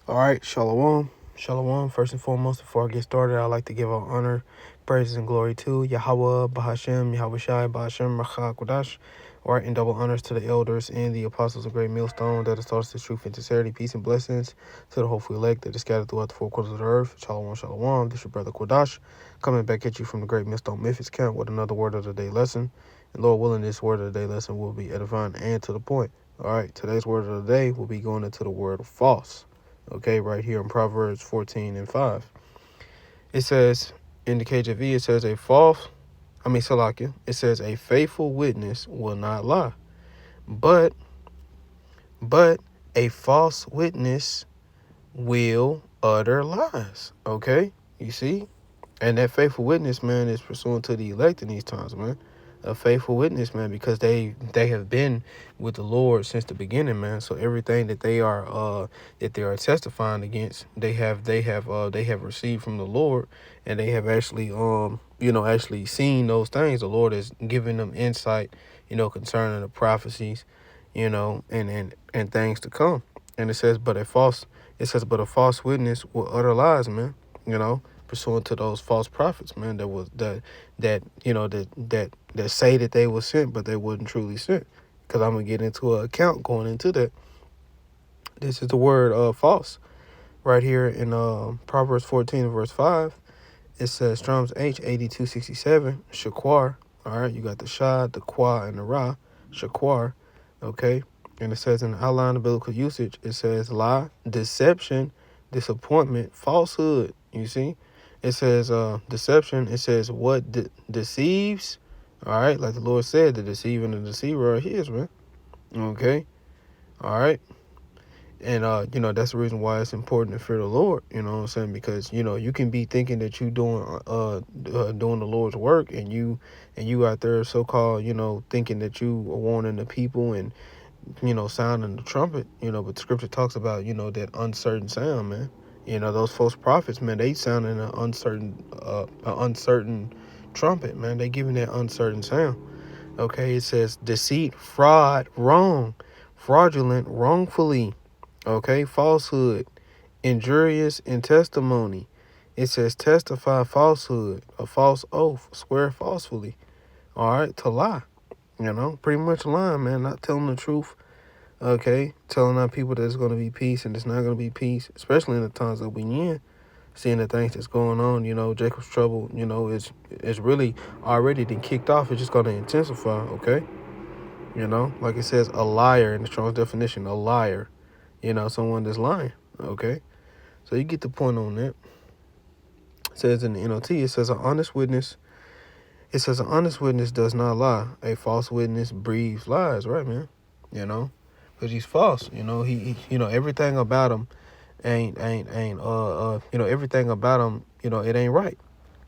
All right, Shalom. Shalom. First and foremost, before I get started, I'd like to give all honor, praises, and glory to Yahweh, Bahashem, Yahweh Shai, Bahashem, Racha, Kodash. All right, and double honors to the elders and the apostles of Great Millstone that has taught us the truth and sincerity, peace, and blessings to the hopeful elect that is scattered throughout the four quarters of the earth. Shalom, Shalom. This is your brother Kodash coming back at you from the Great Millstone Memphis camp with another word of the day lesson. And Lord willing, this word of the day lesson will be edifying and to the point. All right, today's word of the day will be going into the word false. Okay, right here in Proverbs 14 and 5. It says, in the KJV, it says Salakia, it says a faithful witness will not lie, but a false witness will utter lies. Okay, you see? And that faithful witness, man, is pursuant to the elect in these times, man. A faithful witness, man, because they have been with the Lord since the beginning, man. So everything that they are testifying against, they have received from the Lord, and they have actually actually seen those things. The Lord is giving them insight, concerning the prophecies, and things to come. And it says, but a false witness will utter lies, man. Pursuant to those false prophets, man, that say that they were sent, but they wasn't truly sent. Because I'm gonna get into an account going into that. This is the word false right here in Proverbs 14 verse 5. It says Strong's H8267 shaquar. All right, you got the shad, the qua, and the ra, shaquar. Okay, and it says in the outline of biblical usage, it says lie, deception, disappointment, falsehood. You see, it says deception. It says what deceives. All right, like the Lord said, the deceiver and the deceiver are His, man. Okay, all right. And that's the reason why it's important to fear the Lord, you know what I'm saying? Because, you can be thinking that you doing the Lord's work, and you out there so called, thinking that you are warning the people and, sounding the trumpet, but the scripture talks about, that uncertain sound, man. Those false prophets, man, they sounding an uncertain trumpet, man. They giving that uncertain sound. Okay, it says deceit, fraud, wrong, fraudulent, wrongfully. Okay, falsehood, injurious in testimony. It says testify falsehood, a false oath, swear falsely. All right, to lie. Pretty much lying, man, not telling the truth. Okay, telling our people that it's going to be peace and it's not going to be peace, especially in the times that we in. Seeing the things that's going on, Jacob's trouble, it's really already been kicked off. It's just going to intensify, okay? Like it says, a liar in the Strong's definition, a liar. Someone that's lying. Okay, so you get the point on that. It says in the NLT, it says an honest witness. It says an honest witness does not lie. A false witness breathes lies, right, man? Because he's false. He everything about him ain't everything about him. It ain't right.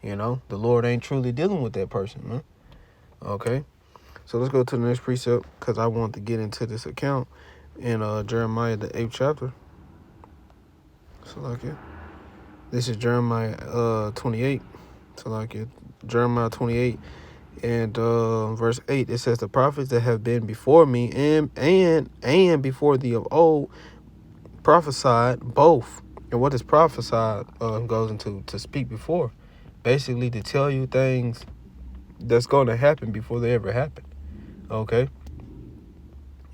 The Lord ain't truly dealing with that person, man. Okay, so let's go to the next precept because I want to get into this account in Jeremiah the 8th chapter. So like it. This is Jeremiah 28. So like it. Jeremiah 28 and verse 8. It says the prophets that have been before me and before thee of old prophesied both. And what is prophesied goes into to speak before. Basically to tell you things that's going to happen before they ever happen. Okay?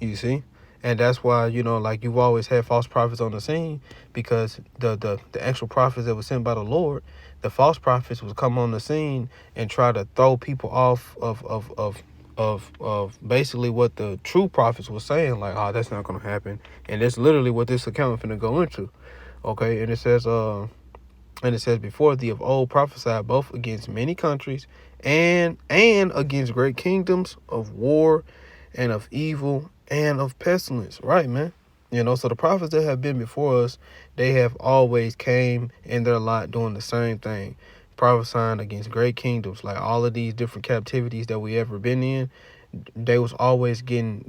You see? And that's why, like you've always had false prophets on the scene, because the actual prophets that were sent by the Lord, the false prophets would come on the scene and try to throw people off of basically what the true prophets were saying, like, oh, that's not going to happen. And that's literally what this account is going to go into. Okay, and it says before thee of old prophesied both against many countries and against great kingdoms of war and of evil and of pestilence. Right, man. So the prophets that have been before us, they have always came in their lot doing the same thing, prophesying against great kingdoms, like all of these different captivities that we ever been in. They was always getting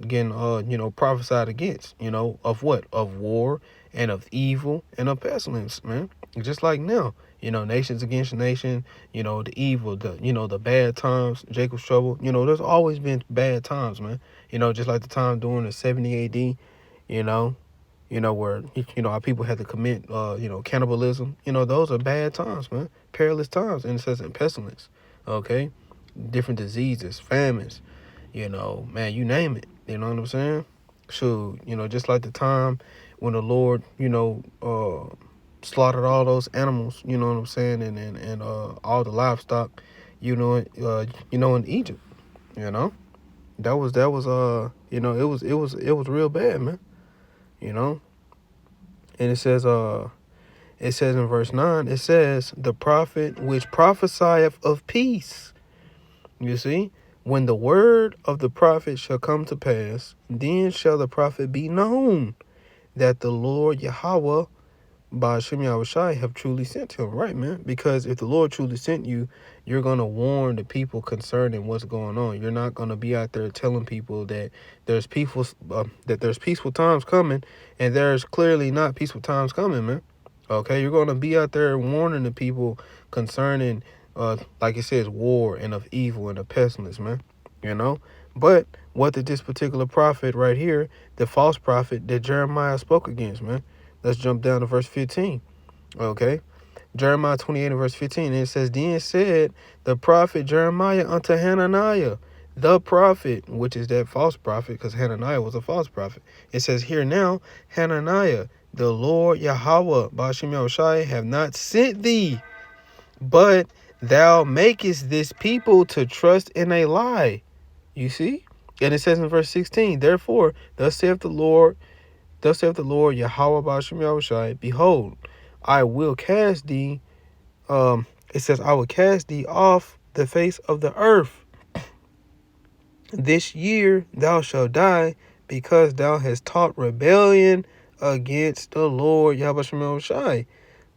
prophesied against, of what? Of war and of evil and of pestilence, man. Just like now, nations against nation, the evil, the bad times, Jacob's trouble, there's always been bad times, man. Just like the time during the 70 AD, where, our people had to commit, cannibalism. Those are bad times, man. Perilous times, and it says in pestilence, okay? Different diseases, famines, man, you name it. You know what I'm saying? So, just like the time when the Lord, slaughtered all those animals, you know what I'm saying, and all the livestock, in Egypt, you know? It was real bad, man. You know? And it says in verse 9, it says, the prophet which prophesieth of peace. You see? When the word of the prophet shall come to pass, then shall the prophet be known that the Lord Yahweh by Hashem Yahushai have truly sent him. Right, man? Because if the Lord truly sent you, you're going to warn the people concerning what's going on. You're not going to be out there telling people that there's peaceful times coming, and there's clearly not peaceful times coming, man. Okay, you're going to be out there warning the people concerning, like it says, war and of evil and of pestilence, man. But what did this particular prophet right here, the false prophet that Jeremiah spoke against, man? Let's jump down to verse 15. Okay. Jeremiah 28 and verse 15. And it says, then said the prophet Jeremiah unto Hananiah, the prophet, which is that false prophet, because Hananiah was a false prophet. It says here now, Hananiah, the Lord Yahweh, Ba'ashem Yahushai, have not sent thee, but thou makest this people to trust in a lie. You see? And it says in verse 16, therefore, thus saith the Lord Yahweh Ba'ashem Yahushai, behold, I will cast thee, it says, I will cast thee off the face of the earth. This year thou shalt die, because thou hast taught rebellion against the Lord Yahweh Ba'ashem Yahushai.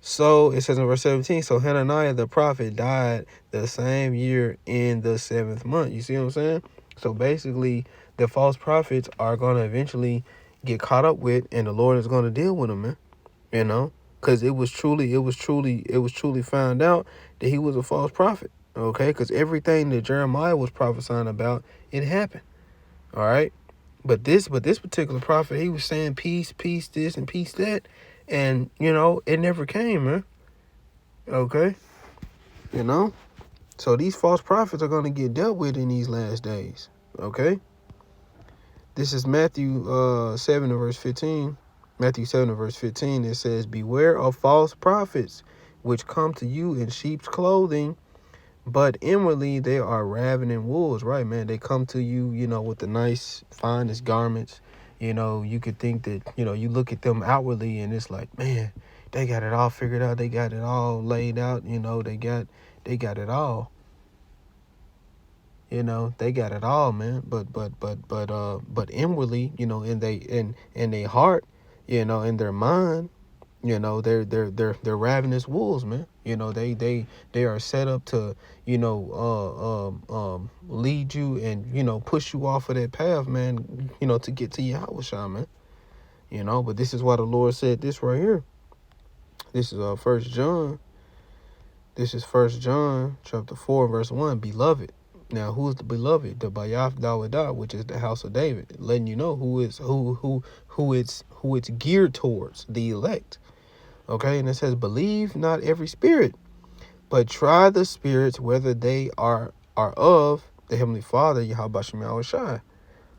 So it says in verse 17, so Hananiah the prophet died the same year in the 7th month. You see what I'm saying? So basically, the false prophets are going to eventually get caught up with, and the Lord is going to deal with them, man. Because it was truly found out that he was a false prophet. Okay, because everything that Jeremiah was prophesying about, it happened. All right, but this particular prophet, he was saying peace, peace this and peace that, and it never came, man. Okay, so these false prophets are going to get dealt with in these last days. Okay. This is Matthew 7 and verse 15. Matthew 7 and verse 15, it says, beware of false prophets, which come to you in sheep's clothing, but inwardly they are ravening wolves. Right, man? They come to you, with the nice, finest garments. You could think that, you look at them outwardly and it's like, man, they got it all figured out. They got it all laid out. They got it all. They got it all, man. But inwardly, in their heart, in their mind, they're ravenous wolves, man. They are set up to, lead you and, push you off of that path, man, to get to Yahushua, man. But this is why the Lord said this right here. This is 1 John. This is 1 John chapter 4, verse 1. Beloved. Now, who is the beloved? The Bayaf Dawadah, which is the house of David, letting you know who it's geared towards, the elect. Okay, and it says, believe not every spirit, but try the spirits whether they are of the Heavenly Father, Yahweh Ba'ashem Yahushai.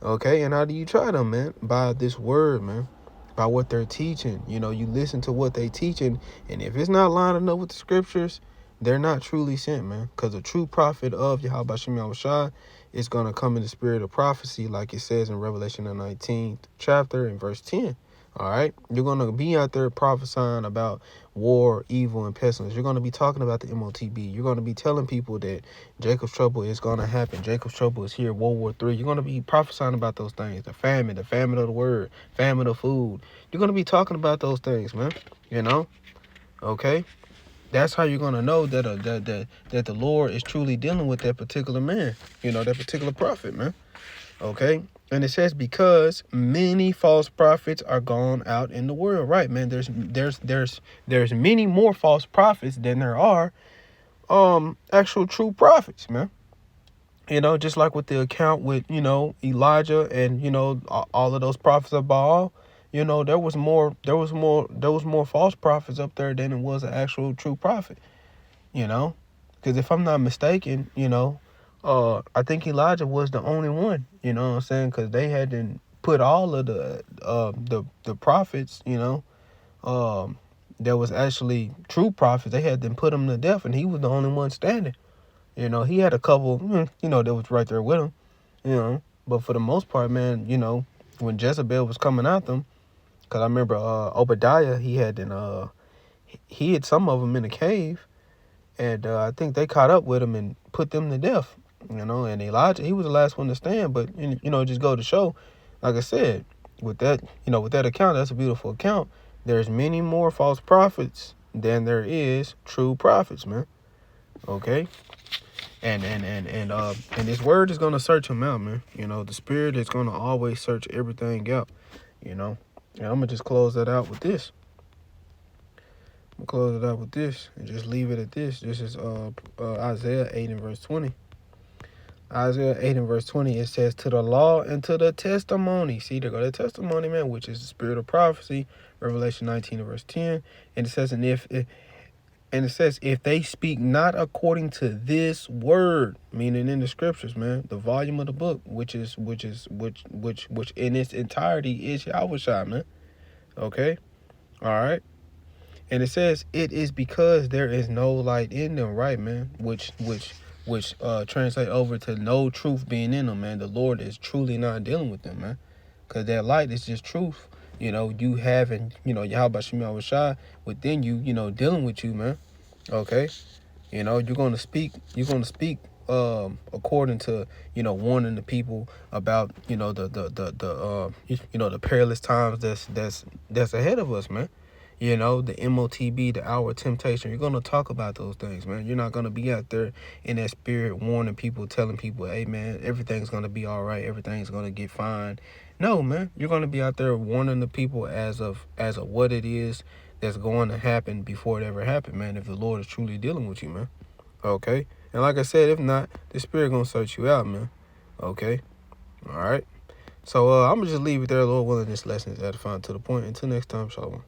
Okay, and how do you try them, man? By this word, man. By what they're teaching. You listen to what they teaching, and if it's not lining up with the scriptures, they're not truly sent, man. Because a true prophet of Yahweh Ba'ashem Yahushai is going to come in the spirit of prophecy, like it says in Revelation the 19th chapter in verse 10. All right? You're going to be out there prophesying about war, evil, and pestilence. You're going to be talking about the MOTB. You're going to be telling people that Jacob's trouble is going to happen. Jacob's trouble is here, World War III. You're going to be prophesying about those things. The famine of the word, famine of food. You're going to be talking about those things, man. Okay? That's how you're going to know that the Lord is truly dealing with that particular man, that particular prophet, man. Okay? And it says, because many false prophets are gone out in the world. Right, man. There's many more false prophets than there are actual true prophets, man. Just like with the account with, Elijah and, all of those prophets of Baal, there was more false prophets up there than it was an actual true prophet. Because if I'm not mistaken, I think Elijah was the only one. You know what I'm saying? Because they hadn't put all of the prophets. There was actually true prophets. They had them put him to death, and he was the only one standing. He had a couple, that was right there with him. But for the most part, man, when Jezebel was coming at them, because I remember Obadiah, he had hid some of them in a cave, and I think they caught up with him and put them to death. And Elijah, he was the last one to stand. But just go to show, like I said, with that account, that's a beautiful account. There's many more false prophets than there is true prophets, man. Okay. And this word is gonna search him out, man. The spirit is gonna always search everything out. And I'm gonna just close that out with this. And just leave it at this. This is Isaiah 8 and verse 20. Isaiah 8 and verse 20, it says, to the law and to the testimony. See, there go the testimony, man, which is the spirit of prophecy. Revelation 19 and verse 10. And it says, if they speak not according to this word, meaning in the scriptures, man, the volume of the book, which in its entirety is Yahushua, man. Okay? All right? And it says, it is because there is no light in them, right, man? Which translate over to no truth being in them, man. The Lord is truly not dealing with them, man. Because that light is just truth. You having, Yahweh Shema Shai within you, dealing with you, man. Okay? You're gonna speak according to, warning the people about, the perilous times that's ahead of us, man. The MOTB, the hour of temptation. You're gonna talk about those things, man. You're not gonna be out there in that spirit warning people, telling people, hey man, everything's gonna be all right, everything's gonna get fine. No, man. You're gonna be out there warning the people as of what it is that's going to happen before it ever happened, man, if the Lord is truly dealing with you, man. Okay? And like I said, if not, the spirit gonna search you out, man. Okay? All right? So I'm gonna just leave it there. Lord willing, this lesson is edifying to the point. Until next time, shalom.